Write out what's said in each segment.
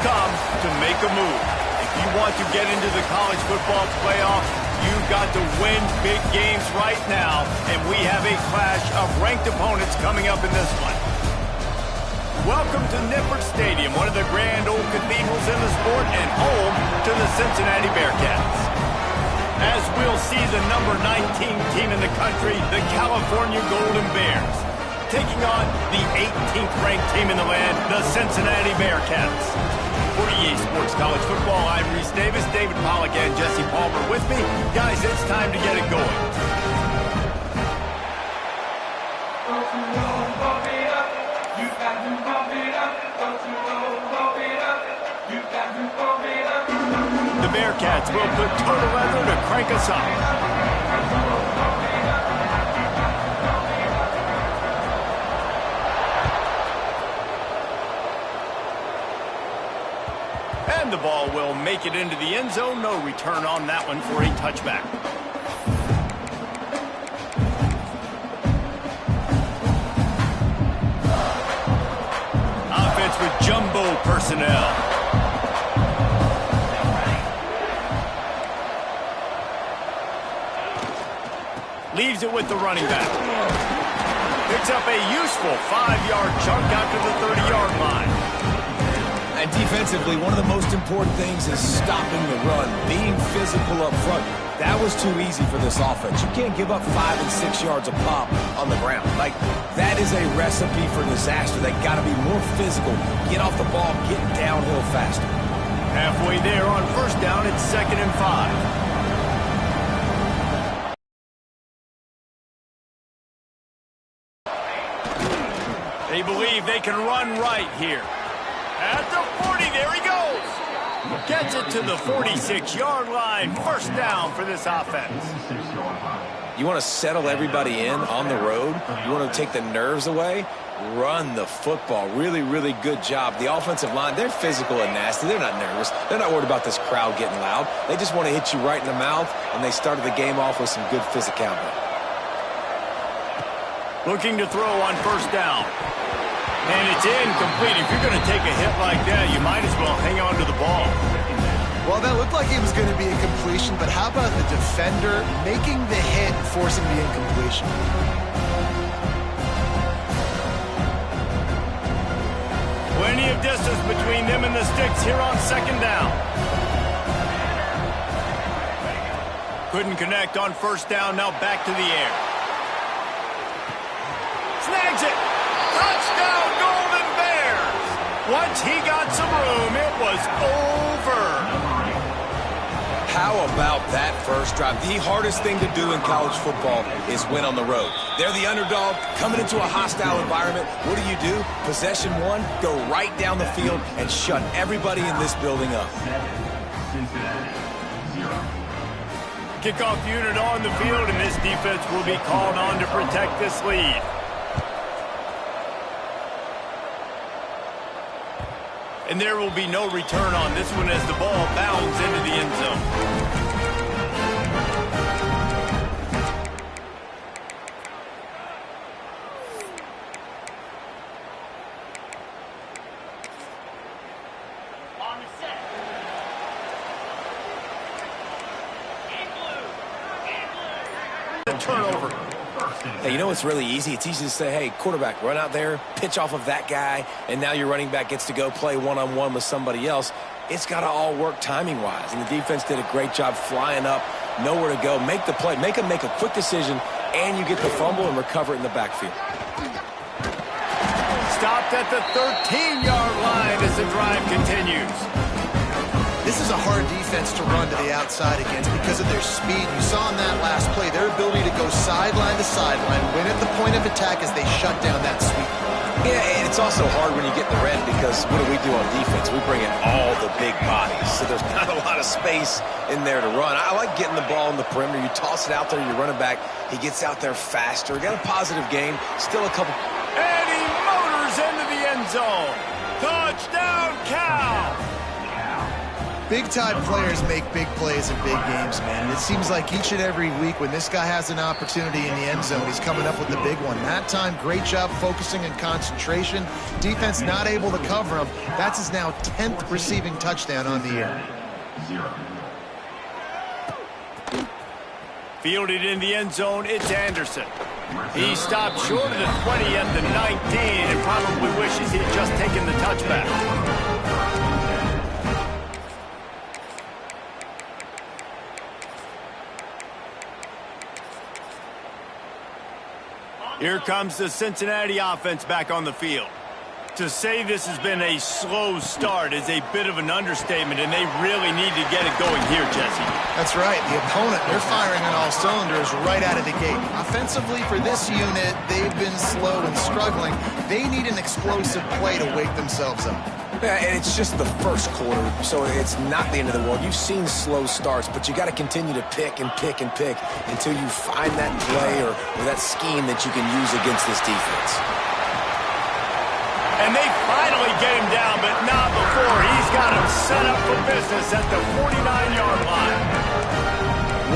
come to make a move. If you want to get into the college football playoff, you've got to win big games right now, and we have a clash of ranked opponents coming up in this one. Welcome to Nippert Stadium, one of the grand old cathedrals in the sport and home to the Cincinnati Bearcats. As we'll see the number 19 team in the country, the California Golden Bears, taking on the 18th ranked team in the land, the Cincinnati Bearcats. For EA Sports College Football, I'm Reese Davis, David Pollack, and Jesse Palmer with me. Guys, it's time to get it going. The Bearcats will put total leather to crank us up. And the ball will make it into the end zone. No return on that one for a touchback. Offense with jumbo personnel. Leaves it with the running back. Picks up a useful 5-yard chunk out to the 30-yard line. And defensively, one of the most important things is stopping the run, being physical up front. That was too easy for this offense. You can't give up 5 and 6 yards a pop on the ground. Like, that is a recipe for disaster. They got to be more physical, get off the ball, get downhill faster. Halfway there on first down, it's 2nd and 5. They believe they can run right here. At the 40, there he goes. Gets it to the 46-yard line. First down for this offense. You want to settle everybody in on the road? You want to take the nerves away? Run the football. Really, really good job. The offensive line, they're physical and nasty. They're not nervous. They're not worried about this crowd getting loud. They just want to hit you right in the mouth, and they started the game off with some good physicality. Looking to throw on first down. And it's incomplete. If you're going to take a hit like that, you might as well hang on to the ball. Well, that looked like it was going to be a completion, but how about the defender making the hit and forcing the incompletion? Plenty of distance between them and the sticks here on second down. Couldn't connect on first down. Now back to the air. Snags it. Touchdown, Golden Bears! Once he got some room, it was over. How about that first drive? The hardest thing to do in college football is win on the road. They're the underdog, coming into a hostile environment. What do? Possession one, go right down the field and shut everybody in this building up. Kickoff unit on the field, and this defense will be called on to protect this lead. And there will be no return on this one as the ball bounds into the end zone. Turnover. Hey, you know what's really easy? It's easy to say, hey, quarterback, run out there, pitch off of that guy, and now your running back gets to go play one-on-one with somebody else. It's got to all work timing-wise, and the defense did a great job flying up, nowhere to go, make the play, make a quick decision, and you get the fumble and recover it in the backfield. Stopped at the 13-yard line as the drive continues. This is a hard defense to run to the outside against because of their speed. You saw in that last play their ability to go sideline to sideline, win at the point of attack as they shut down that sweep. Yeah, and it's also hard when you get in the red because what do on defense? We bring in all the big bodies, so there's not a lot of space in there to run. I like getting the ball in the perimeter. You toss it out there, you run it back. He gets out there faster. Got a positive game. Still a couple. And he motors into the end zone. Touchdown, Cal! Big-time players make big plays in big games, man. And it seems like each and every week when this guy has an opportunity in the end zone, he's coming up with the big one. That time, great job focusing and concentration. Defense not able to cover him. That's his now 10th receiving touchdown on the year. Fielded in the end zone, it's Anderson. He stopped short of the 20 at the 19 and probably wishes he'd just taken the touchback. Here comes the Cincinnati offense back on the field. To say this has been a slow start is a bit of an understatement, and they really need to get it going here, Jesse. That's right. The opponent, they're firing on all cylinders right out of the gate. Offensively, for this unit, they've been slow and struggling. They need an explosive play to wake themselves up. Yeah, and it's just the first quarter, so it's not the end of the world. You've seen slow starts, but you got to continue to pick and pick and pick until you find that play or that scheme that you can use against this defense. And they finally get him down, but not before he's got him set up for business at the 49-yard line.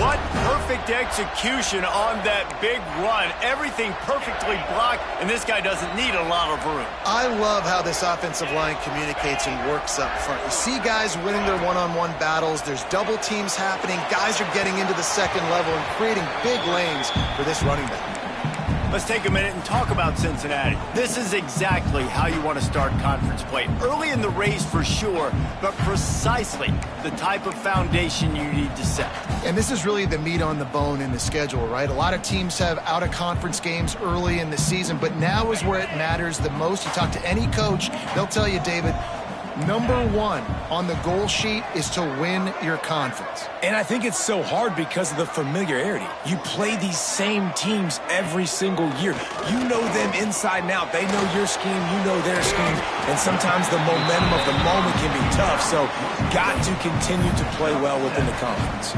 What perfect execution on that big run. Everything perfectly blocked, and this guy doesn't need a lot of room. I love how this offensive line communicates and works up front. You see guys winning their one-on-one battles. There's double teams happening. Guys are getting into the second level and creating big lanes for this running back. Let's take a minute and talk about Cincinnati. This is exactly how you want to start conference play. Early in the race for sure, but precisely the type of foundation you need to set. And this is really the meat on the bone in the schedule, right? A lot of teams have out-of-conference games early in the season, but now is where it matters the most. You talk to any coach, they'll tell you, David, number one on the goal sheet is to win your conference. And I think it's so hard because of the familiarity. You play these same teams every single year. You know them inside and out. They know your scheme, you know their scheme, and sometimes the momentum of the moment can be tough, so got to continue to play well within the conference.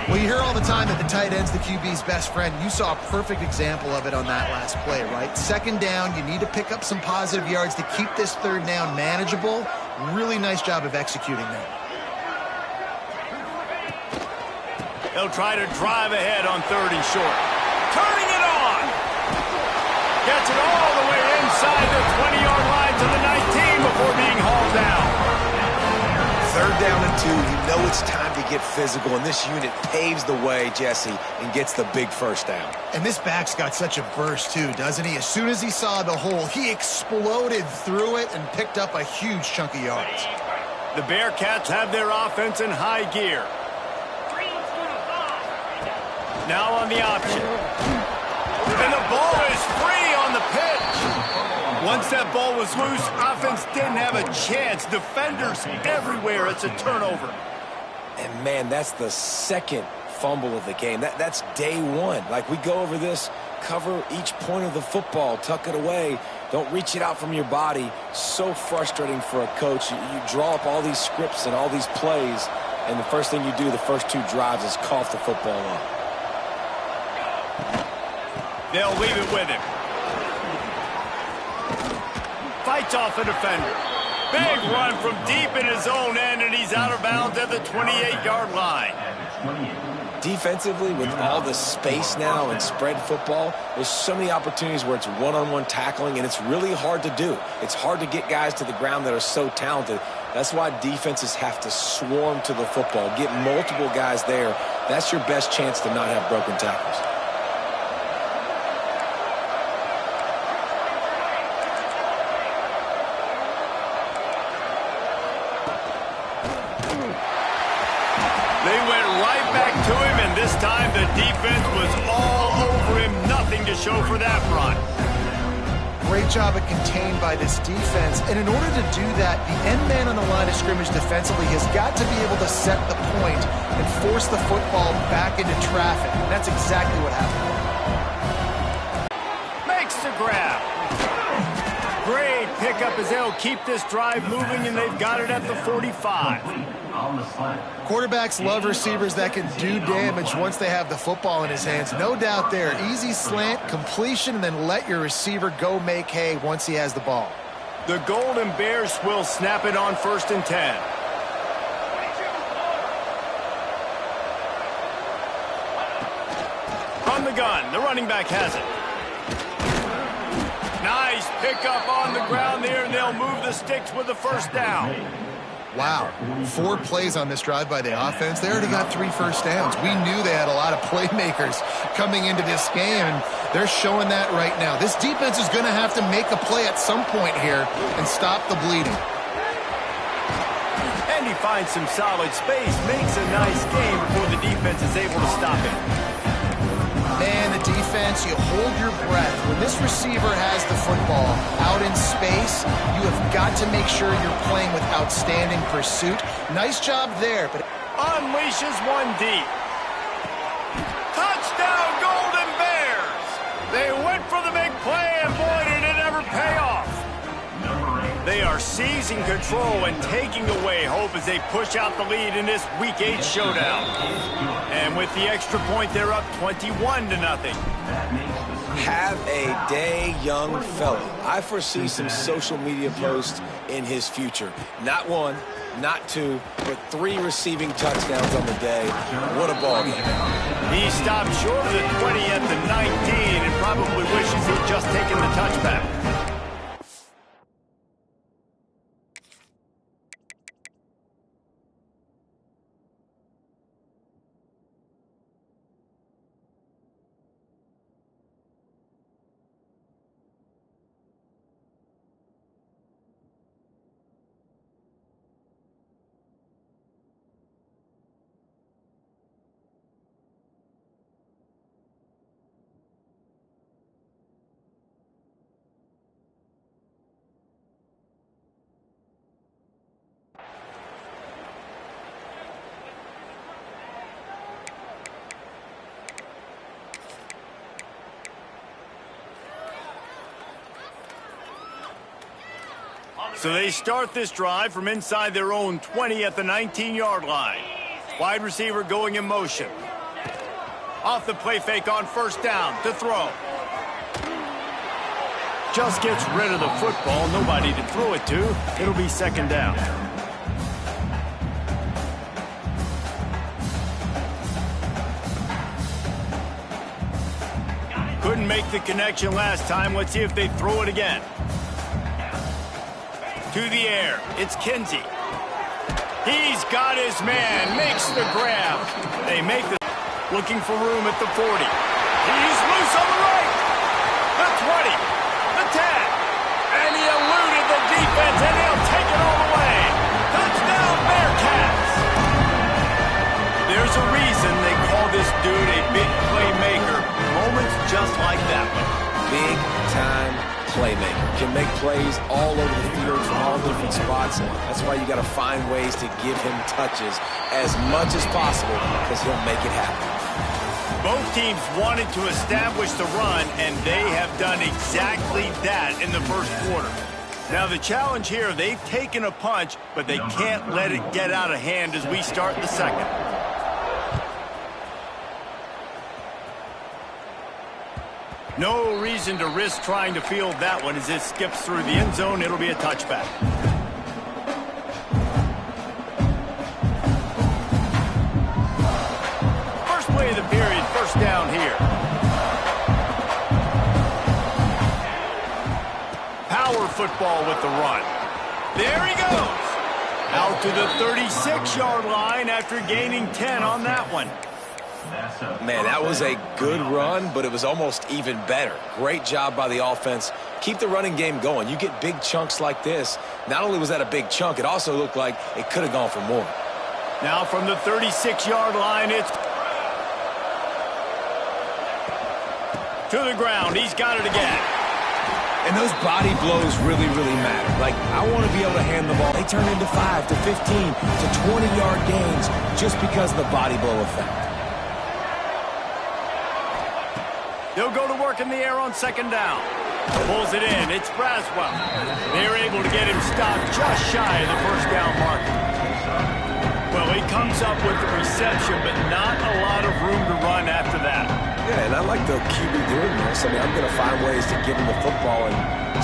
Well, you hear all the time that the tight end's the QB's best friend. You saw a perfect example of it on that last play, right? Second down, you need to pick up some positive yards to keep this third down manageable. Really nice job of executing that. They'll try to drive ahead on 3rd and short. Turning it on! Gets it all the way inside the 20-yard line to the 19 before being hauled down. 3rd down and 2, you know it's time to get physical, and this unit paves the way, Jesse, and gets the big first down. And this back's got such a burst, too, doesn't he? As soon as he saw the hole, he exploded through it and picked up a huge chunk of yards. The Bearcats have their offense in high gear. Now on the option. And the ball is free on the pitch. Once that ball was loose, offense didn't have a chance. Defenders everywhere. It's a turnover. And, man, that's the second fumble of the game. That's day one. Like, we go over this, cover each point of the football, tuck it away. Don't reach it out from your body. So frustrating for a coach. You draw up all these scripts and all these plays, and the first thing you do the first 2 drives is cough the football up. They'll leave it with him. Fights off a defender. Big run from deep in his own end, and he's out of bounds at the 28-yard line. Defensively, with all the space now and spread football, there's so many opportunities where it's one-on-one tackling, and it's really hard to do. It's hard to get guys to the ground that are so talented. That's why defenses have to swarm to the football, get multiple guys there. That's your best chance to not have broken tackles. They went right back to him, and this time the defense was all over him. Nothing to show for that run. Great job of contained by this defense. And in order to do that, the end man on the line of scrimmage defensively has got to be able to set the point and force the football back into traffic. And that's exactly what happened. Makes the grab. Great pickup as they'll keep this drive moving, and they've got it at the 45. Quarterbacks love receivers that can do damage once they have the football in his hands. No doubt there. Easy slant, completion, and then let your receiver go make hay once he has the ball. The Golden Bears will snap it on 1st and 10. running back has it. Nice pickup on the ground there, and they'll move the sticks with the first down. Wow, 4 plays on this drive by the offense. They already got 3 first downs. We knew they had a lot of playmakers coming into this game, and they're showing that right now. This defense is going to have to make a play at some point here and stop the bleeding. And he finds some solid space, makes a nice game before the defense is able to stop it. Man, the defense, you hold your breath. When this receiver has the football out in space, you have got to make sure you're playing with outstanding pursuit. Nice job there, but unleashes one deep. Touchdown, Golden Bears! They went for the big play, and boy, did it ever pay off. They are seizing control and taking away hope as they push out the lead in this Week 8 showdown. And with the extra point, they're up 21-0. Have a day, young fella. I foresee some social media posts in his future. Not 1, not 2, but 3 receiving touchdowns on the day. What a ball game. He stopped short of the 20 at the 19 and probably wishes he'd just taken the touchback. So they start this drive from inside their own 20 at the 19-yard line. Wide receiver going in motion. Off the play fake on first down to throw. Just gets rid of the football. Nobody to throw it to. It'll be second down. Couldn't make the connection last time. Let's see if they throw it again. To the air, it's Cincy. He's got his man, makes the grab. They make the looking for room at the 40. He's loose on the right. The 20, the 10. And he eluded the defense, and he'll take it all the way. Touchdown, Bearcats. There's a reason they call this dude a big playmaker. Moments just like that one. Big time playmaker. Can make plays all over the field from all different spots. That's why you got to find ways to give him touches as much as possible because he'll make it happen. Both teams wanted to establish the run, and they have done exactly that in the first quarter. Now the challenge here, they've taken a punch, but they can't let it get out of hand as we start the second. No reason to risk trying to field that one as it skips through the end zone. It'll be a touchback. First play of the period, first down here. Power football with the run. There he goes. Out to the 36-yard line after gaining 10 on that one. Man, that was a good run, but it was almost even better. Great job by the offense. Keep the running game going. You get big chunks like this. Not only was that a big chunk, it also looked like it could have gone for more. Now from the 36-yard line, it's to the ground. He's got it again. And those body blows really, really matter. Like, I want to be able to hand the ball. They turn into 5 to 15 to 20-yard gains just because of the body blow effect. They'll go to work in the air on second down. Pulls it in. It's Braswell. They're able to get him stopped just shy of the first down marker. Well, he comes up with the reception, but not a lot of room to run after that. Yeah, and I like the QB doing this. I mean, I'm going to find ways to give him the football and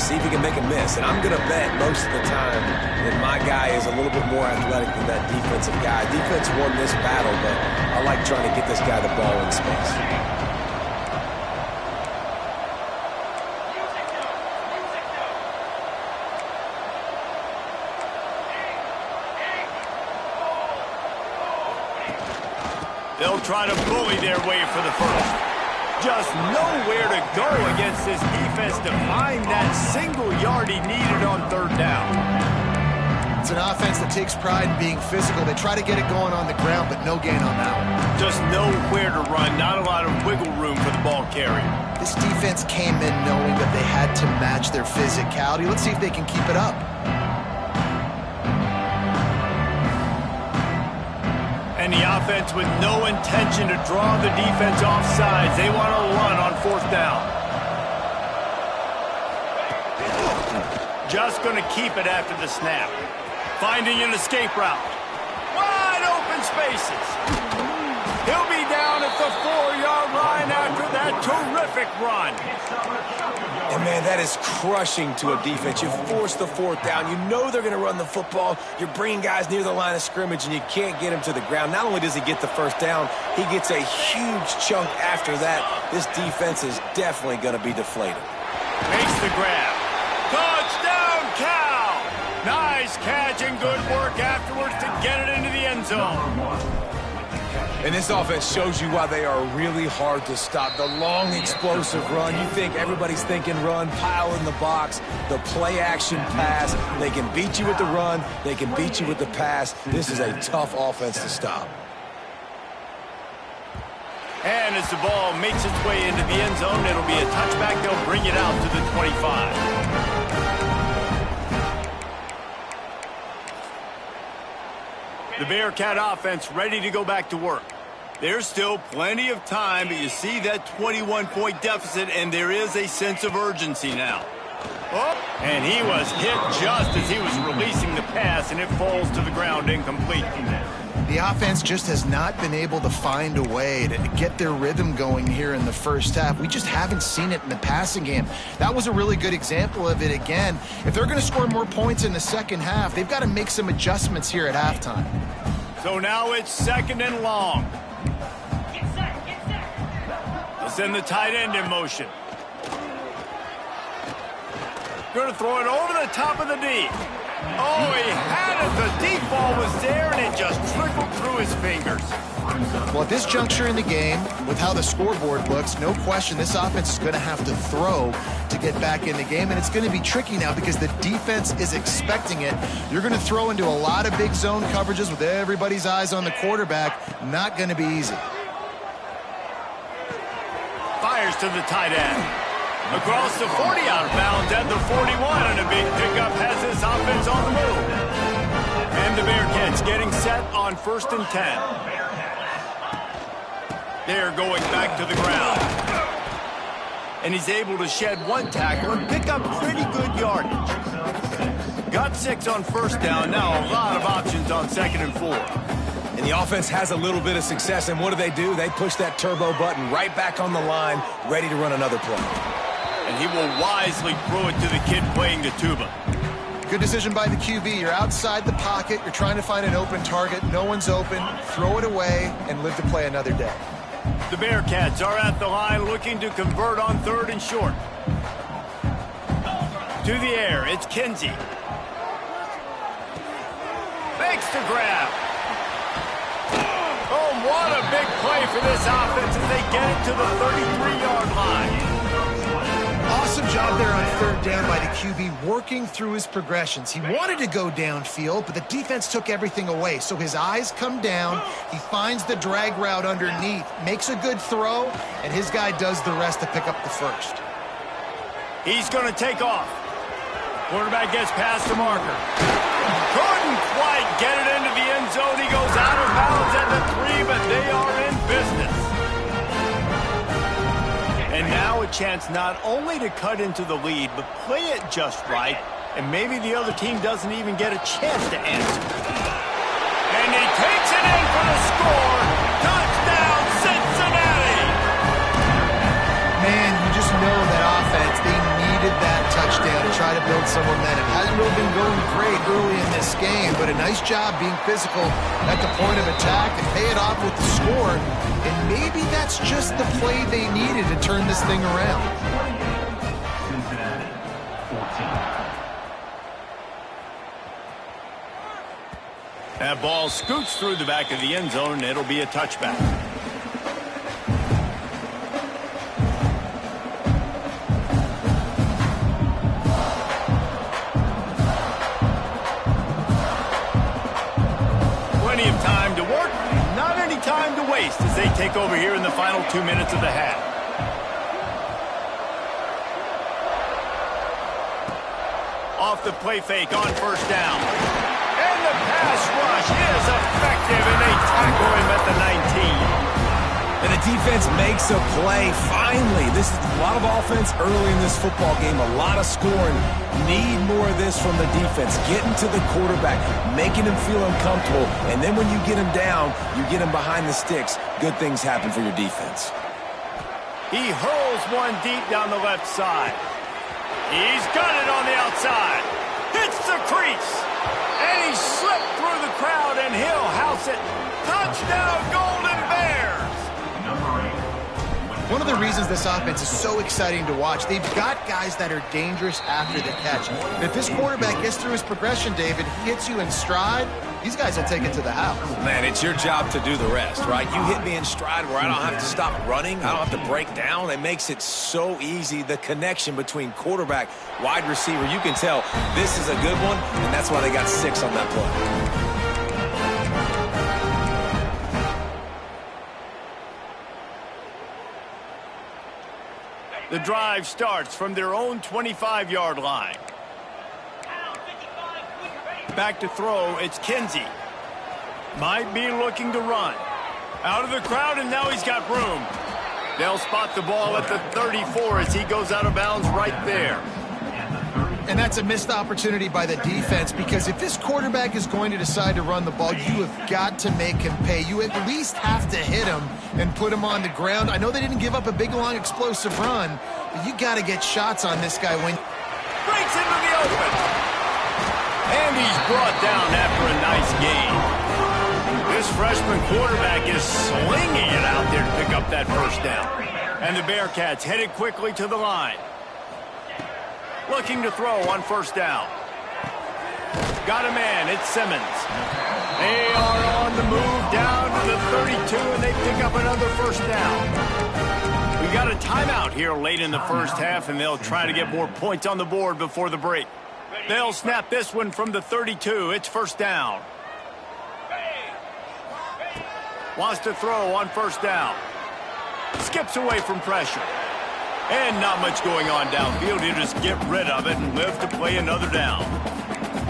see if he can make a miss. And I'm going to bet most of the time that my guy is a little bit more athletic than that defensive guy. Defense won this battle, but I like trying to get this guy the ball in space. They'll try to bully their way for the first. Just nowhere to go against this defense to find that single yard he needed on third down. It's an offense that takes pride in being physical. They try to get it going on the ground, but no gain on that one. Just nowhere to run, not a lot of wiggle room for the ball carrier. This defense came in knowing that they had to match their physicality. Let's see if they can keep it up. And the offense with no intention to draw the defense off sides. They want to run on fourth down. Just going to keep it after the snap. Finding an escape route. Wide open spaces. He'll be down at the 4-yard line after that terrific run. And, man, that is crushing to a defense. You force the fourth down. You know they're going to run the football. You're bringing guys near the line of scrimmage, and you can't get him to the ground. Not only does he get the first down, he gets a huge chunk after that. This defense is definitely going to be deflated. Makes the grab. Touchdown, Cal! Nice catch and good work afterwards to get it into the end zone. And this offense shows you why they are really hard to stop. The long, explosive run. You think everybody's thinking run, pile in the box, the play-action pass. They can beat you with the run. They can beat you with the pass. This is a tough offense to stop. And as the ball makes its way into the end zone, it'll be a touchback. They'll bring it out to the 25. The Bearcat offense ready to go back to work. There's still plenty of time, but you see that 21-point deficit, and there is a sense of urgency now. Oh, and he was hit just as he was releasing the pass, and it falls to the ground incomplete. The offense just has not been able to find a way to get their rhythm going here in the first half. We just haven't seen it in the passing game. That was a really good example of it again. If they're going to score more points in the second half, they've got to make some adjustments here at halftime. So now it's second and long. They'll send the tight end in motion. Going to throw it over the top of the D. Oh, he had it. The deep ball was there, and it just trickled through his fingers. Well, at this juncture in the game, with how the scoreboard looks, no question this offense is going to have to throw to get back in the game, and it's going to be tricky now because the defense is expecting it. You're going to throw into a lot of big zone coverages with everybody's eyes on the quarterback. Not going to be easy. Fires to the tight end. Across the 40, out of bounds at the 41, and a big pickup has this offense on the move. And the Bearcats getting set on 1st and 10. They're going back to the ground. And he's able to shed one tackle and pick up pretty good yardage. Got 6 on first down, now a lot of options on 2nd and 4. And the offense has a little bit of success, and what do? They push that turbo button right back on the line, ready to run another play. And he will wisely throw it to the kid playing the tuba. Good decision by the QB. You're outside the pocket. You're trying to find an open target. No one's open. Throw it away and live to play another day. The Bearcats are at the line looking to convert on 3rd and short. To the air, it's Cincy. Fakes to grab. Oh, what a big play for this offense as they get it to the 33-yard line. Awesome job there on 3rd down by the QB, working through his progressions. He wanted to go downfield, but the defense took everything away. So his eyes come down, he finds the drag route underneath, makes a good throw, and his guy does the rest to pick up the first. He's going to take off. Quarterback gets past the marker. Couldn't quite get it into the end zone. He goes out of bounds at the 3, but they are in business. And now a chance not only to cut into the lead, but play it just right, and maybe the other team doesn't even get a chance to answer. And he takes it in for the score. Touchdown, Cincinnati! Man, you just know that offense, they needed that touchdown to try to build some momentum. Hasn't really been going great early in this game, but a nice job being physical at the point of attack and pay it off with the score. And maybe that's just the play they needed to turn this thing around. That ball scoots through the back of the end zone, and it'll be a touchback. they take over here in the final 2 minutes of the half. Off the play fake on first down. And the pass rush is effective, and they tackle him at the 19. And the defense makes a play. Finally, this is a lot of offense early in this football game, a lot of scoring. Need more of this from the defense. Getting to the quarterback, making him feel uncomfortable, and then when you get him down, you get him behind the sticks. Good things happen for your defense. He hurls one deep down the left side. He's got it on the outside. Hits the crease. And he slipped through the crowd, and he'll house it. Touchdown, Golden Bears! One of the reasons this offense is so exciting to watch, they've got guys that are dangerous after the catch. And if this quarterback gets through his progression, David, hits you in stride, these guys will take it to the house. Man, it's your job to do the rest, right? You hit me in stride where I don't have to stop running. I don't have to break down. It makes it so easy. The connection between quarterback, wide receiver, you can tell this is a good one, and that's why they got 6 on that play. The drive starts from their own 25-yard line. Back to throw, it's Cincy. Might be looking to run. Out of the crowd, and now he's got room. They'll spot the ball at the 34 as he goes out of bounds right there. And that's a missed opportunity by the defense, because if this quarterback is going to decide to run the ball, you have got to make him pay. You at least have to hit him and put him on the ground. I know they didn't give up a big, long, explosive run, but you got to get shots on this guy when... Breaks into the open. And he's brought down after a nice gain. This freshman quarterback is slinging it out there to pick up that first down. And the Bearcats headed quickly to the line. Looking to throw on first down. Got a man, it's Simmons. They are on the move down to the 32, and they pick up another first down. We got a timeout here late in the first half, and they'll try to get more points on the board before the break. They'll snap this one from the 32. It's first down. Wants to throw on first down. Skips away from pressure. And not much going on downfield. You just get rid of it and live to play another down.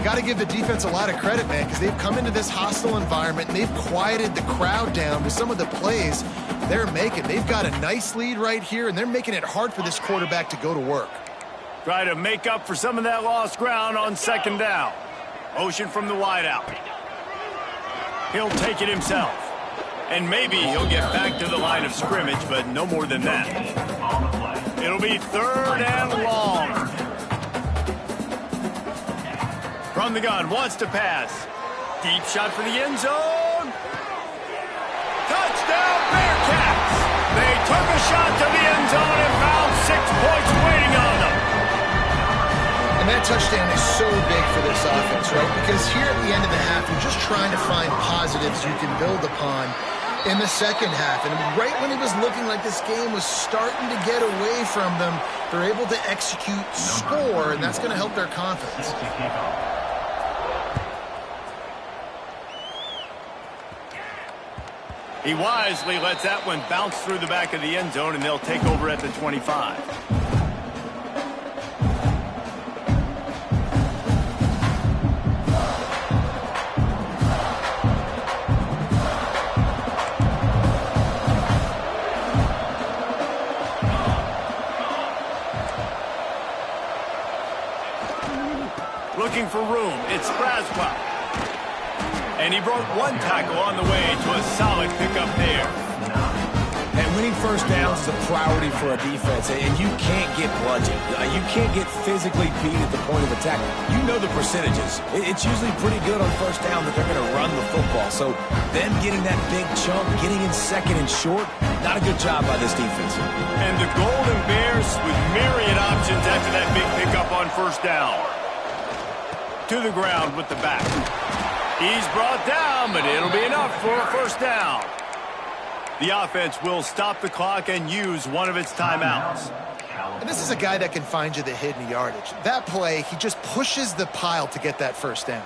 Got to give the defense a lot of credit, man, because they've come into this hostile environment and they've quieted the crowd down with some of the plays they're making. They've got a nice lead right here, and they're making it hard for this quarterback to go to work. Try to make up for some of that lost ground on second down. Motion from the wideout. He'll take it himself. And maybe he'll get back to the line of scrimmage, but no more than that. It'll be third and long. From the gun, wants to pass. Deep shot for the end zone. Touchdown, Bearcats! They took a shot to the end zone and found 6 points waiting on them. And that touchdown is so big for this offense, right? Because here at the end of the half, you're just trying to find positives you can build upon in the second half. And right when it was looking like this game was starting to get away from them, they're able to execute, score, and that's going to help their confidence. He wisely lets that one bounce through the back of the end zone, and they'll take over at the 25. Looking for room, it's Braswell. And he broke one tackle on the way to a solid pickup there. And winning first downs is a priority for a defense, and you can't get bludgeoned. You can't get physically beat at the point of attack. You know the percentages. It's usually pretty good on first down that they're going to run the football. So them getting that big chunk, getting in second and short, not a good job by this defense. And the Golden Bears with myriad options after that big pickup on first down. To the ground with the back. He's brought down, but it'll be enough for a first down. The offense will stop the clock and use one of its timeouts. And this is a guy that can find you the hidden yardage. That play, he just pushes the pile to get that first down.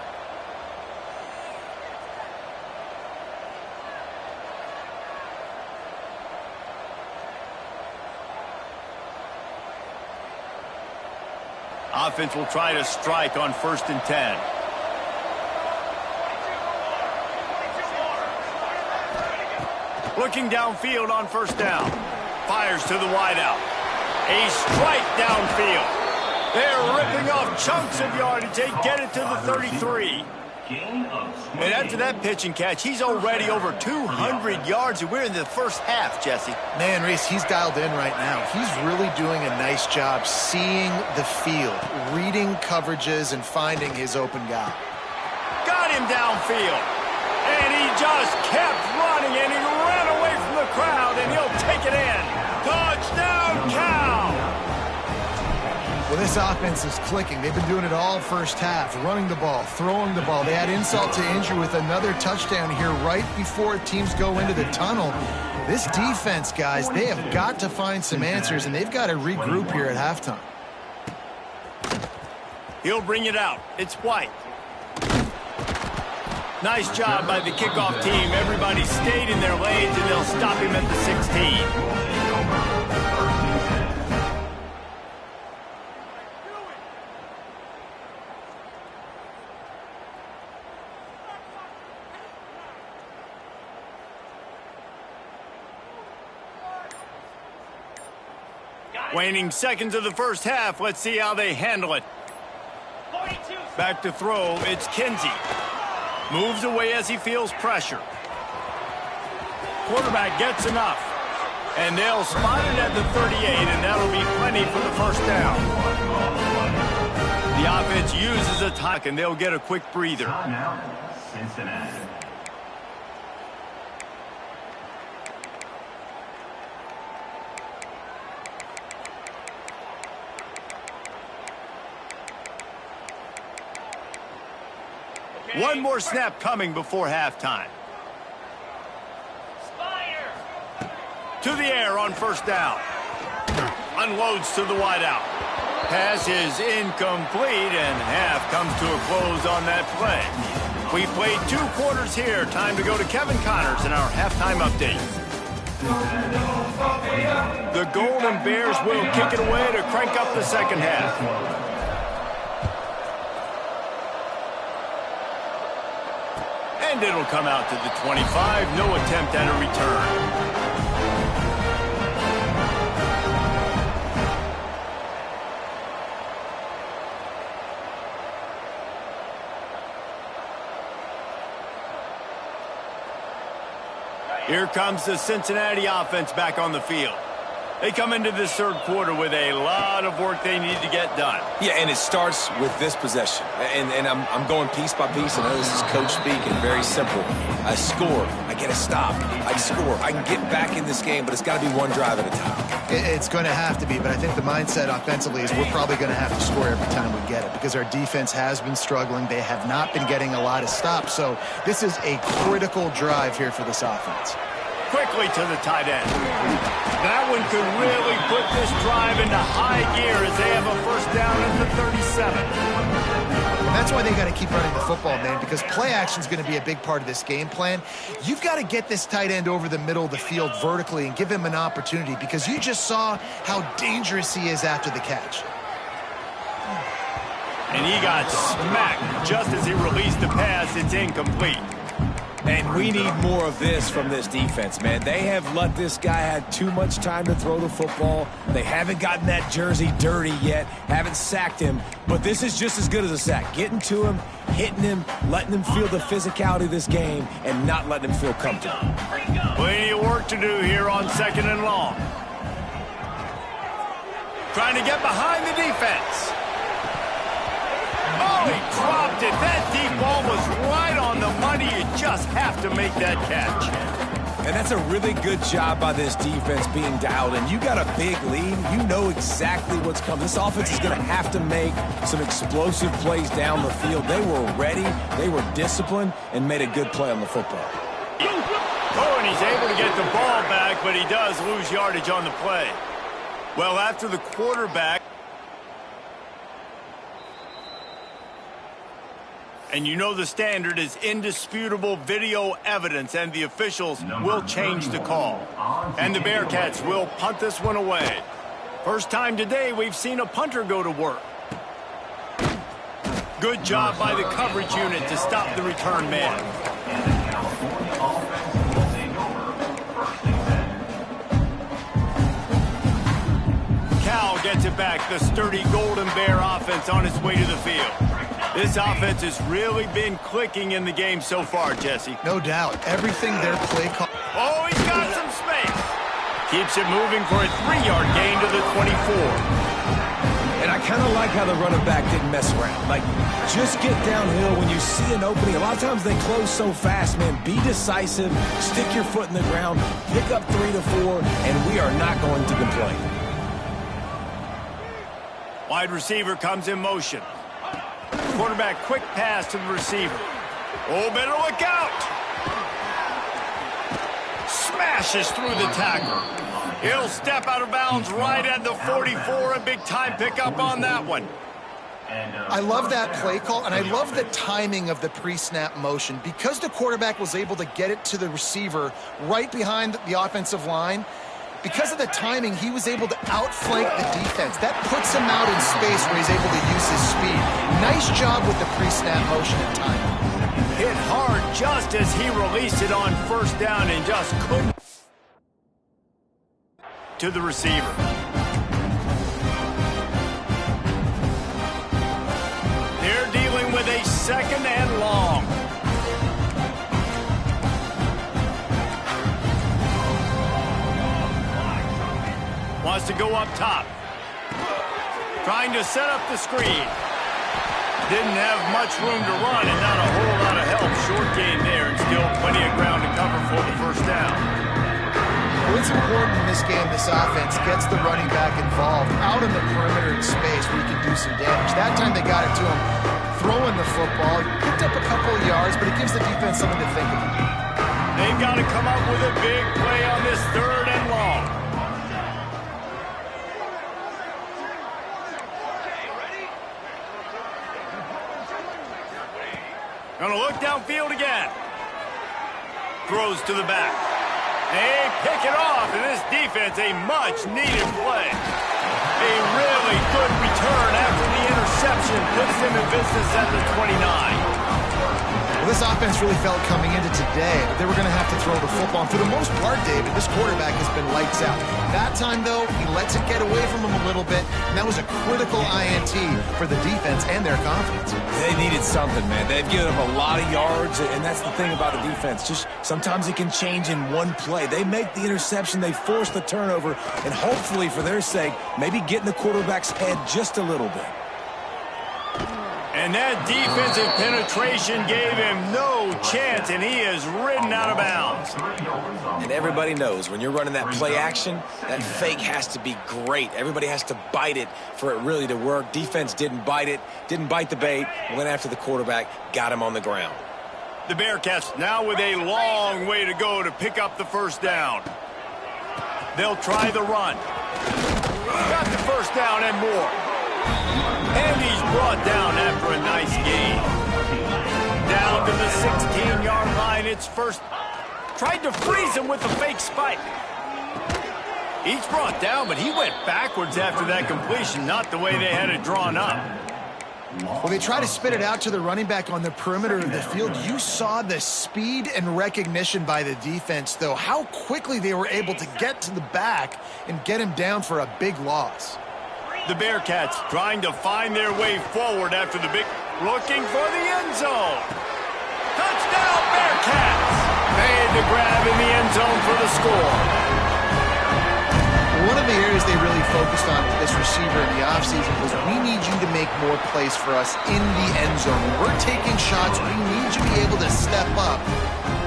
Offense will try to strike on 1st and 10. Looking downfield on 1st down. Fires to the wideout. A strike downfield. They're ripping off chunks of yardage. They get it to the 33. And after that pitch and catch, he's already over 200 yards, and we're in the first half, Jesse. Man, Reese, he's dialed in right now. He's really doing a nice job seeing the field, reading coverages, and finding his open guy. Got him downfield. And he just kept running, and he ran away from the crowd, and he'll take it in. Touchdown, Cal! Well, this offense is clicking. They've been doing it all first half, running the ball, throwing the ball. They had insult to injury with another touchdown here right before teams go into the tunnel. This defense, guys, they have got to find some answers, and they've got to regroup here at halftime. He'll bring it out. It's White. Nice job by the kickoff team. Everybody stayed in their lanes, and they'll stop him at the 16. Waning seconds of the first half. Let's see how they handle it. Back to throw. It's Cincy. Moves away as he feels pressure. Quarterback gets enough. And they'll spot it at the 38, and that'll be plenty for the first down. The offense uses a time, and they'll get a quick breather. Cincinnati. One more snap coming before halftime. To the air on 1st down. Unloads to the wideout. Pass is incomplete, and half comes to a close on that play. We played 2 quarters here. Time to go to Kevin Connors in our halftime update. The Golden Bears will kick it away to crank up the second half. And it'll come out to the 25. No attempt at a return. Here comes the Cincinnati offense back on the field. They come into this 3rd quarter with a lot of work they need to get done. Yeah, and it starts with this possession. And I'm going piece by piece. I know this is coach speaking, very simple. I score, I get a stop, I score. I can get back in this game, but it's got to be one drive at a time. It's going to have to be, but I think the mindset offensively is we're probably going to have to score every time we get it because our defense has been struggling. They have not been getting a lot of stops, so this is a critical drive here for this offense. Quickly to the tight end. That one could really put this drive into high gear as they have a first down at the 37. And that's why they got to keep running the football, man, because play action is going to be a big part of this game plan. You've got to get this tight end over the middle of the field vertically and give him an opportunity because you just saw how dangerous he is after the catch. And he got smacked just as he released the pass. It's incomplete. And we need more of this from this defense, man. They have let this guy have too much time to throw the football. They haven't gotten that jersey dirty yet, haven't sacked him. But this is just as good as a sack. Getting to him, hitting him, letting him feel the physicality of this game, and not letting him feel comfortable. Plenty of work to do here on 2nd and long. Trying to get behind the defense. Oh, he dropped it. That deep ball was right on the money. You just have to make that catch. And that's a really good job by this defense being dialed in. You got a big lead. You know exactly what's coming. This offense is going to have to make some explosive plays down the field. They were ready. They were disciplined and made a good play on the football. Oh, and he's able to get the ball back, but he does lose yardage on the play. Well, after the quarterback, and you know the standard is indisputable video evidence, and the officials will change the call. And the Bearcats will punt this one away. First time today we've seen a punter go to work. Good job by the coverage unit to stop the return man. And the California offense will take over first and 10. Cal gets it back. The sturdy Golden Bear offense on its way to the field. This offense has really been clicking in the game so far, Jesse. No doubt. Everything their play call. Oh, he's got some space. Keeps it moving for a 3-yard gain to the 24. And I kind of like how the running back didn't mess around. Like, just get downhill when you see an opening. A lot of times they close so fast, man. Be decisive, stick your foot in the ground, pick up 3 to 4, and we are not going to complain. Wide receiver comes in motion. Quarterback quick pass to the receiver. Oh, better look out. Smashes through the tackle. He'll step out of bounds right at the 44. A big-time pickup on that one. I love that play call, and I love the timing of the pre-snap motion. Because the quarterback was able to get it to the receiver right behind the offensive line, because of the timing, he was able to outflank the defense. That puts him out in space where he's able to use his speed. Nice job with the pre-snap motion and timing. Hit hard just as he released it on first down and just couldn't. To the receiver. They're dealing with a second and long. Wants to go up top. Trying to set up the screen. Didn't have much room to run and not a whole lot of help. Short gain there and still plenty of ground to cover for the first down. Well, it's important in this game, this offense gets the running back involved out in the perimeter in space where he can do some damage. That time they got it to him throwing the football. He picked up a couple of yards, but it gives the defense something to think about. They've got to come up with a big play on this third and long. Gonna look downfield again. Throws to the back. They pick it off, and this defense, a much-needed play. A really good return after the interception puts them in business at the 29. Well, this offense really felt coming into today that they were going to have to throw the football. And for the most part, David, this quarterback has been lights out. That time, though, he lets it get away from him a little bit, and that was a critical INT for the defense and their confidence. They needed something, man. They've given up a lot of yards, and that's the thing about the defense. Just sometimes it can change in one play. They make the interception, they force the turnover, and hopefully, for their sake, maybe get in the quarterback's head just a little bit. And that defensive penetration gave him no chance, and he is ridden out of bounds. And everybody knows when you're running that play action, that fake has to be great. Everybody has to bite it for it really to work. Defense didn't bite it, didn't bite the bait, went after the quarterback, got him on the ground. The Bearcats now with a long way to go to pick up the first down. They'll try the run. Got the first down and more. And he's brought down after a nice gain. Down to the 16-yard line. It's first. Tried to freeze him with a fake spike. He's brought down, but he went backwards after that completion, not the way they had it drawn up. Well, they try to spit it out to the running back on the perimeter of the field. You saw the speed and recognition by the defense, though, how quickly they were able to get to the back and get him down for a big loss. The Bearcats trying to find their way forward after the big, looking for the end zone. Touchdown, Bearcats! Made the grab in the end zone for the score. One of the areas they really focused on with this receiver in the offseason was we need you to make more plays for us in the end zone. When we're taking shots, we need you to be able to step up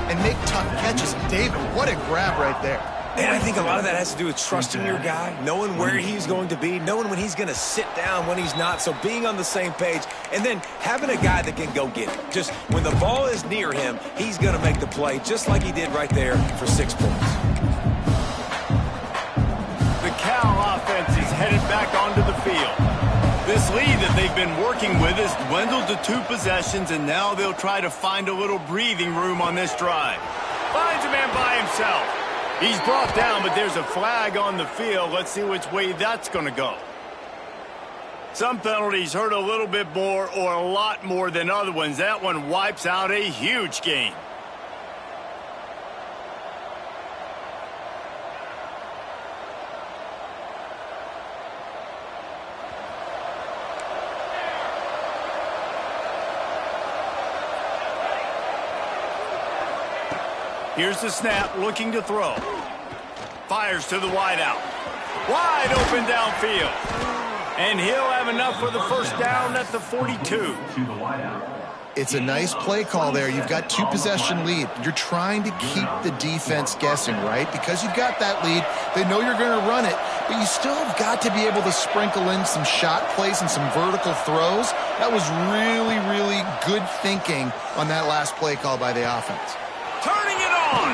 and make tough catches. David, what a grab right there. And I think a lot of that has to do with trusting your guy, knowing where he's going to be, knowing when he's going to sit down, when he's not, so being on the same page, and then having a guy that can go get it. Just when the ball is near him, he's going to make the play, just like he did right there for 6 points. The Cal offense is headed back onto the field. This lead that they've been working with has dwindled to 2 possessions, and now they'll try to find a little breathing room on this drive. Finds a man by himself. He's brought down, but there's a flag on the field. Let's see which way that's going to go. Some penalties hurt a little bit more or a lot more than other ones. That one wipes out a huge game. Here's the snap, looking to throw. Fires to the wideout. Wide open downfield. And he'll have enough for the first down at the 42. It's a nice play call there. You've got 2-possession lead. You're trying to keep the defense guessing, right? Because you've got that lead, they know you're going to run it, but you still have got to be able to sprinkle in some shot plays and some vertical throws. That was really, really good thinking on that last play call by the offense. Turning it on!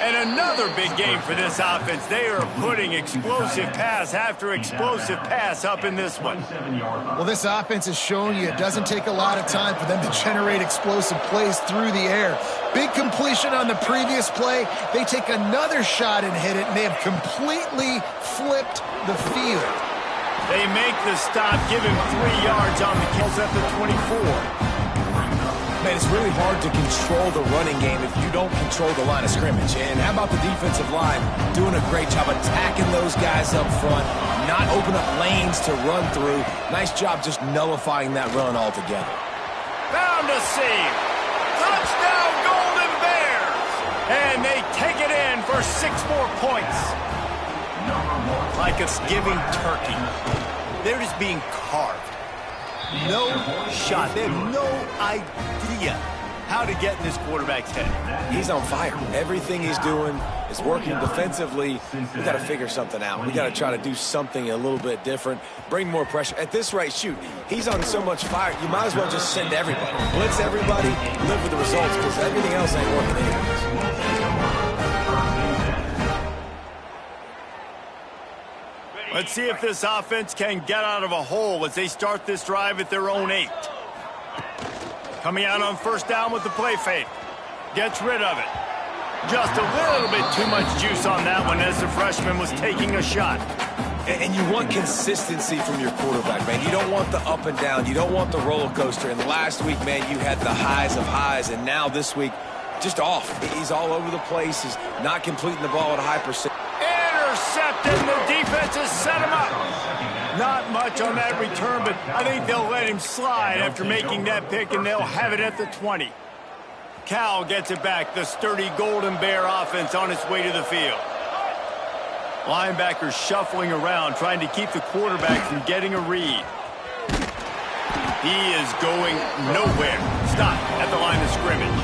And another big game for this offense. They are putting explosive pass after explosive pass up in this one. Well, this offense has shown you it doesn't take a lot of time for them to generate explosive plays through the air. Big completion on the previous play. They take another shot and hit it, and they have completely flipped the field. They make the stop, give him 3 yards on the kills at the 24. Man, it's really hard to control the running game if you don't control the line of scrimmage. And how about the defensive line doing a great job attacking those guys up front, not open up lanes to run through. Nice job just nullifying that run altogether. Found a seam. Touchdown, Golden Bears! And they take it in for 6 more points. Like it's giving turkey. They're just being carved. No shot. They have no idea how to get in this quarterback's head. He's on fire. Everything he's doing is working defensively. We got to figure something out. We got to try to do something a little bit different, bring more pressure. At this rate, shoot, he's on so much fire, you might as well just send everybody. Blitz everybody, live with the results, because everything else ain't working anyways. Let's see if this offense can get out of a hole as they start this drive at their own 8. Coming out on first down with the play fake. Gets rid of it. Just a little bit too much juice on that one as the freshman was taking a shot. And you want consistency from your quarterback, man. You don't want the up and down. You don't want the roller coaster. And last week, man, you had the highs of highs. And now this week, just off. He's all over the place. He's not completing the ball at a high percent. Intercepted. The defense has set him up. Not much on that return, but I think they'll let him slide after making that pick, and they'll have it at the 20. Cal gets it back. The sturdy Golden Bear offense on its way to the field. Linebackers shuffling around, trying to keep the quarterback from getting a read. He is going nowhere. Stop at the line of scrimmage.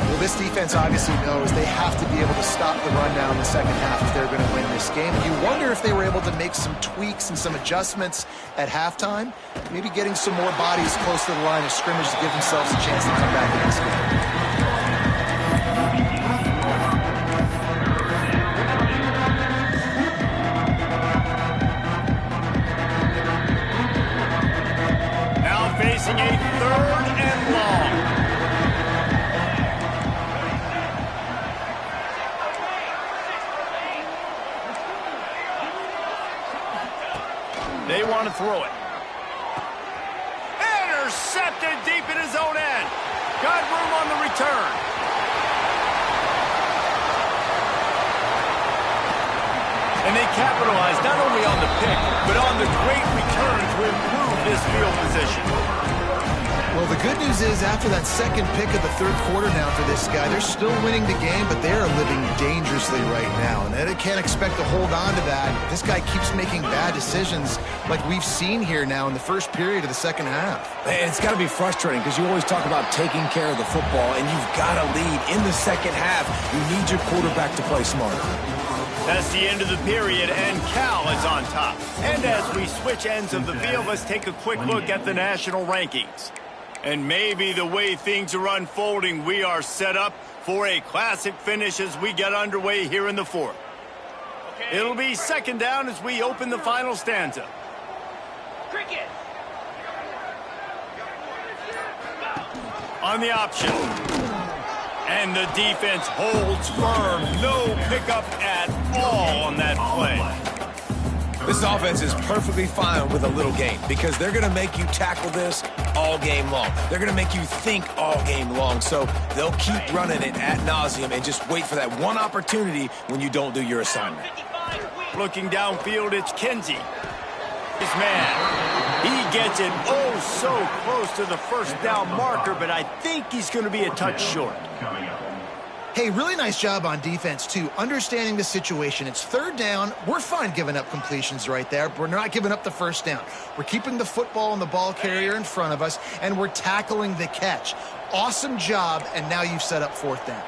Well, this defense obviously knows they have to be able to stop the run down in the second half if they're going to win this game. You wonder if they were able to make some tweaks and some adjustments at halftime, maybe getting some more bodies close to the line of scrimmage to give themselves a chance to come back in this game. Facing a 3rd and long. They want to throw it. Intercepted deep in his own end. Got room on the return. And they capitalized not only on the pick, but on the great return to improve this field position. Well, the good news is after that second pick of the 3rd quarter now for this guy, they're still winning the game, but they are living dangerously right now. And they can't expect to hold on to that. This guy keeps making bad decisions like we've seen here now in the first period of the second half. And it's got to be frustrating because you always talk about taking care of the football, and you've got to lead in the second half. You need your quarterback to play smarter. That's the end of the period, and Cal is on top. And as we switch ends of the field, let's take a quick look at the national rankings. And maybe the way things are unfolding, we are set up for a classic finish as we get underway here in the 4th. It'll be second down as we open the final stanza. Cricket. On the option. And the defense holds firm. No pickup at all on that play. This offense is perfectly fine with a little game because they're going to make you tackle this all game long. They're going to make you think all game long. So they'll keep running it ad nauseum and just wait for that one opportunity when you don't do your assignment. Looking downfield, it's Cincy. His man, he gets it oh so close to the first down marker, but I think he's going to be a touch short. Hey, really nice job on defense, too, understanding the situation. It's third down. We're fine giving up completions right there, but we're not giving up the first down. We're keeping the football and the ball carrier in front of us, and we're tackling the catch. Awesome job, and now you've set up fourth down.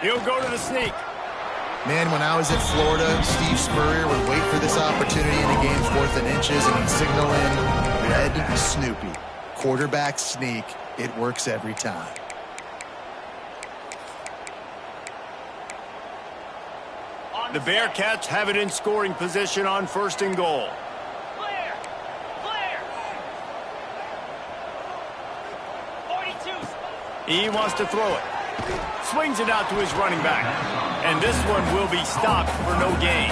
He'll go to the sneak. Man, when I was at Florida, Steve Spurrier would wait for this opportunity in a game's worth of inches, and he'd signal in red Snoopy. Quarterback sneak, it works every time. The Bearcats have it in scoring position on first and goal. Clear! Clear! 42. He wants to throw it. Swings it out to his running back. And this one will be stopped for no gain.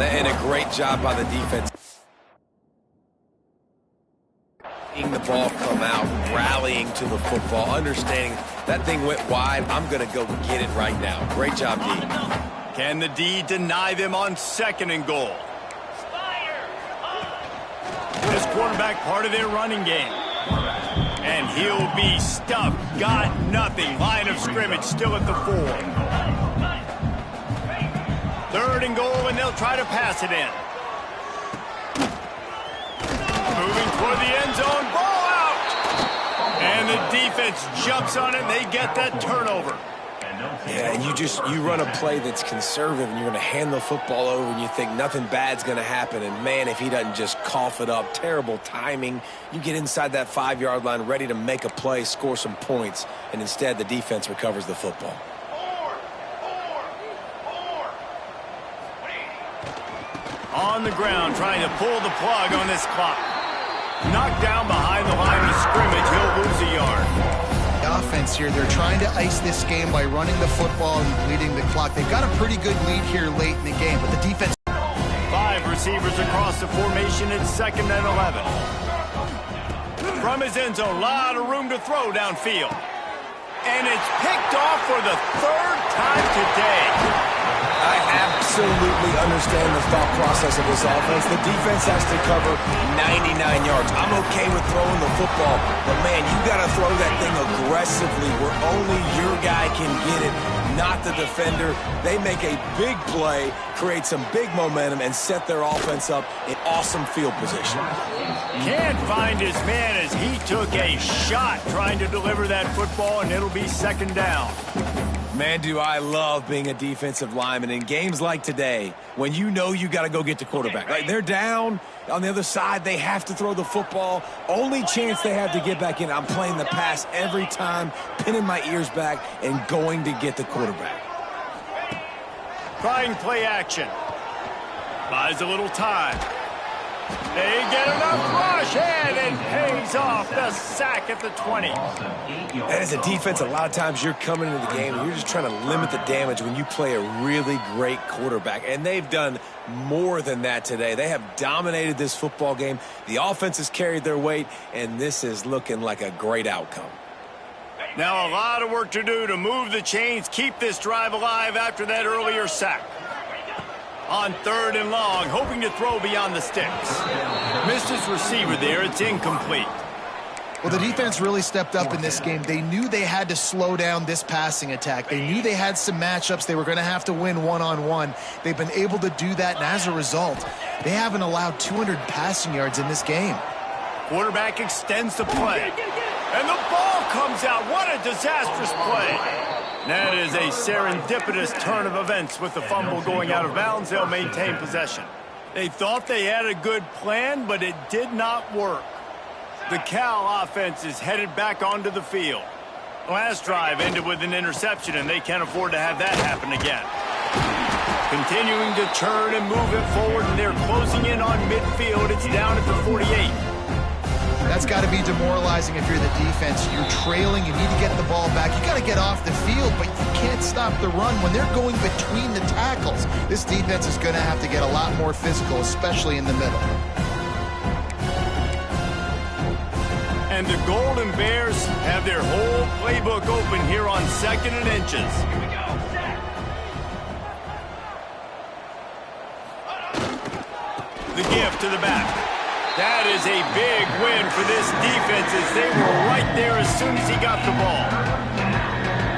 And a great job by the defense. Seeing the ball come out, rallying to the football, understanding that thing went wide. I'm going to go get it right now. Great job, D. Can the D deny them on second and goal? This quarterback part of their running game. And he'll be stuffed. Got nothing. Line of scrimmage still at the 4. Third and goal, and they'll try to pass it in. Moving toward the end zone. Ball out! And the defense jumps on it, and they get that turnover. Yeah, and you run a play that's conservative, and you're going to hand the football over, and you think nothing bad's going to happen. And, man, if he doesn't just cough it up, terrible timing. You get inside that 5-yard line ready to make a play, score some points, and instead the defense recovers the football. On the ground, trying to pull the plug on this clock. Knocked down behind the line of scrimmage. He'll lose a yard. Offense here, they're trying to ice this game by running the football and bleeding the clock. They've got a pretty good lead here late in the game, but the defense... 5 receivers across the formation. It's second and 11. From his end zone, a lot of room to throw downfield. And it's picked off for the third time today. I absolutely understand the thought process of this offense. The defense has to cover 99 yards. I'm okay with throwing the football, but, man, you got to throw that thing aggressively where only your guy can get it, not the defender. They make a big play, create some big momentum, and set their offense up in awesome field position. Can't find his man as he took a shot trying to deliver that football, and it'll be second down. Man, do I love being a defensive lineman in games like today when you know you got to go get the quarterback. Like, they're down on the other side. They have to throw the football. Only chance they have to get back in. I'm playing the pass every time, pinning my ears back and going to get the quarterback. Trying play action. Buys a little time. They get enough rush, and it pays off the sack at the 20. And as a defense, a lot of times you're coming into the game and you're just trying to limit the damage when you play a really great quarterback. And they've done more than that today. They have dominated this football game. The offense has carried their weight, and this is looking like a great outcome. Now a lot of work to do to move the chains, keep this drive alive after that earlier sack. On third and long, hoping to throw beyond the sticks. Missed his receiver there. It's incomplete. Well, the defense really stepped up in this game. They knew they had to slow down this passing attack. They knew they had some matchups they were going to have to win one-on-one. They've been able to do that, and as a result, they haven't allowed 200 passing yards in this game. Quarterback extends the play. And the ball comes out. What a disastrous play. That is a serendipitous turn of events with the fumble going out of bounds. They'll maintain possession. They thought they had a good plan, but it did not work. The Cal offense is headed back onto the field. Last drive ended with an interception, and they can't afford to have that happen again. Continuing to turn and move it forward, and they're closing in on midfield. It's down at the 48. That's got to be demoralizing if you're the defense. You're trailing, you need to get the ball back. You got to get off the field, but you can't stop the run when they're going between the tackles. This defense is going to have to get a lot more physical, especially in the middle. And the Golden Bears have their whole playbook open here on 2nd and inches. Here we go. The gift to the back. That is a big win for this defense as they were right there as soon as he got the ball.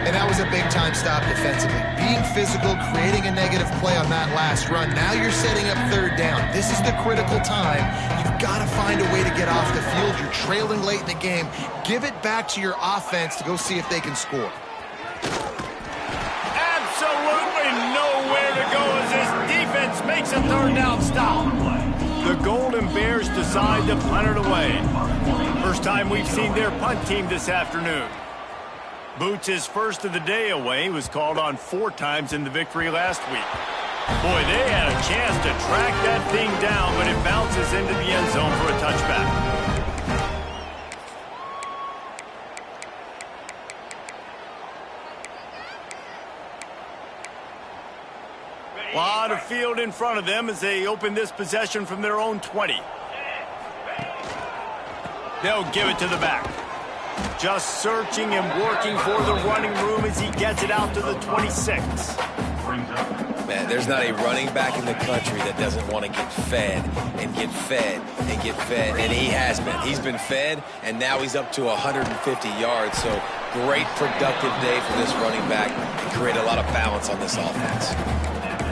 And that was a big-time stop defensively. Being physical, creating a negative play on that last run. Now you're setting up 3rd down. This is the critical time. You've got to find a way to get off the field. You're trailing late in the game. Give it back to your offense to go see if they can score. Absolutely nowhere to go as this defense makes a 3rd down stop. The Golden Bears decide to punt it away. First time we've seen their punt team this afternoon. Boots' first of the day away was called on 4 times in the victory last week. Boy, they had a chance to track that thing down, but it bounces into the end zone for a touchback. A lot of field in front of them as they open this possession from their own 20. They'll give it to the back. Just searching and working for the running room as he gets it out to the 26. Man, there's not a running back in the country that doesn't want to get fed and get fed and get fed, and he has been. He's been fed, and now he's up to 150 yards, so great productive day for this running back and create a lot of balance on this offense.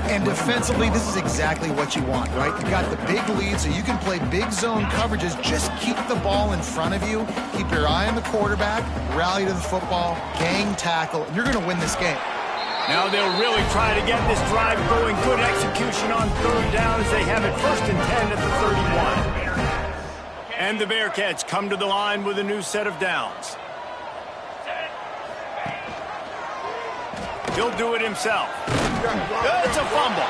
And defensively, this is exactly what you want, right? You've got the big lead, so you can play big zone coverages. Just keep the ball in front of you. Keep your eye on the quarterback, rally to the football, gang tackle, and you're going to win this game. Now they'll really try to get this drive going. Good execution on 3rd down as they have it 1st and 10 at the 31. And the Bearcats come to the line with a new set of downs. He'll do it himself. It's a fumble.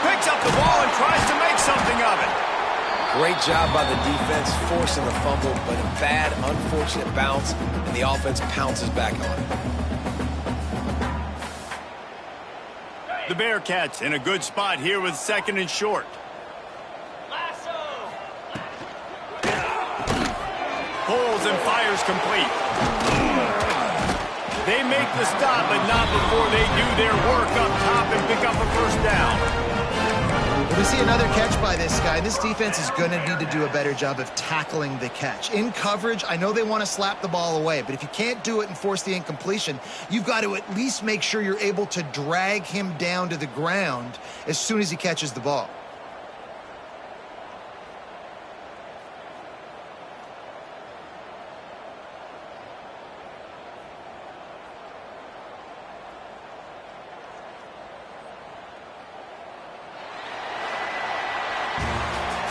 Picks up the ball and tries to make something of it. Great job by the defense forcing the fumble, but a bad, unfortunate bounce, and the offense pounces back on it. The Bearcats in a good spot here with 2nd and short. Pulls and fires complete. They make the stop, but not before they do their work up top and pick up a 1st down. Well, we see another catch by this guy. This defense is going to need to do a better job of tackling the catch. In coverage, I know they want to slap the ball away, but if you can't do it and force the incompletion, you've got to at least make sure you're able to drag him down to the ground as soon as he catches the ball.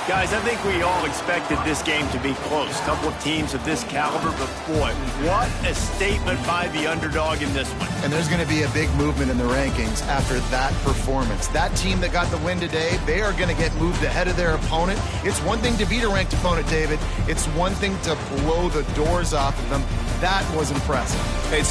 Guys, I think we all expected this game to be close. A couple of teams of this caliber, but boy, what a statement by the underdog in this one. And there's going to be a big movement in the rankings after that performance. That team that got the win today, they are going to get moved ahead of their opponent. It's one thing to beat a ranked opponent, David. It's one thing to blow the doors off of them. That was impressive. It's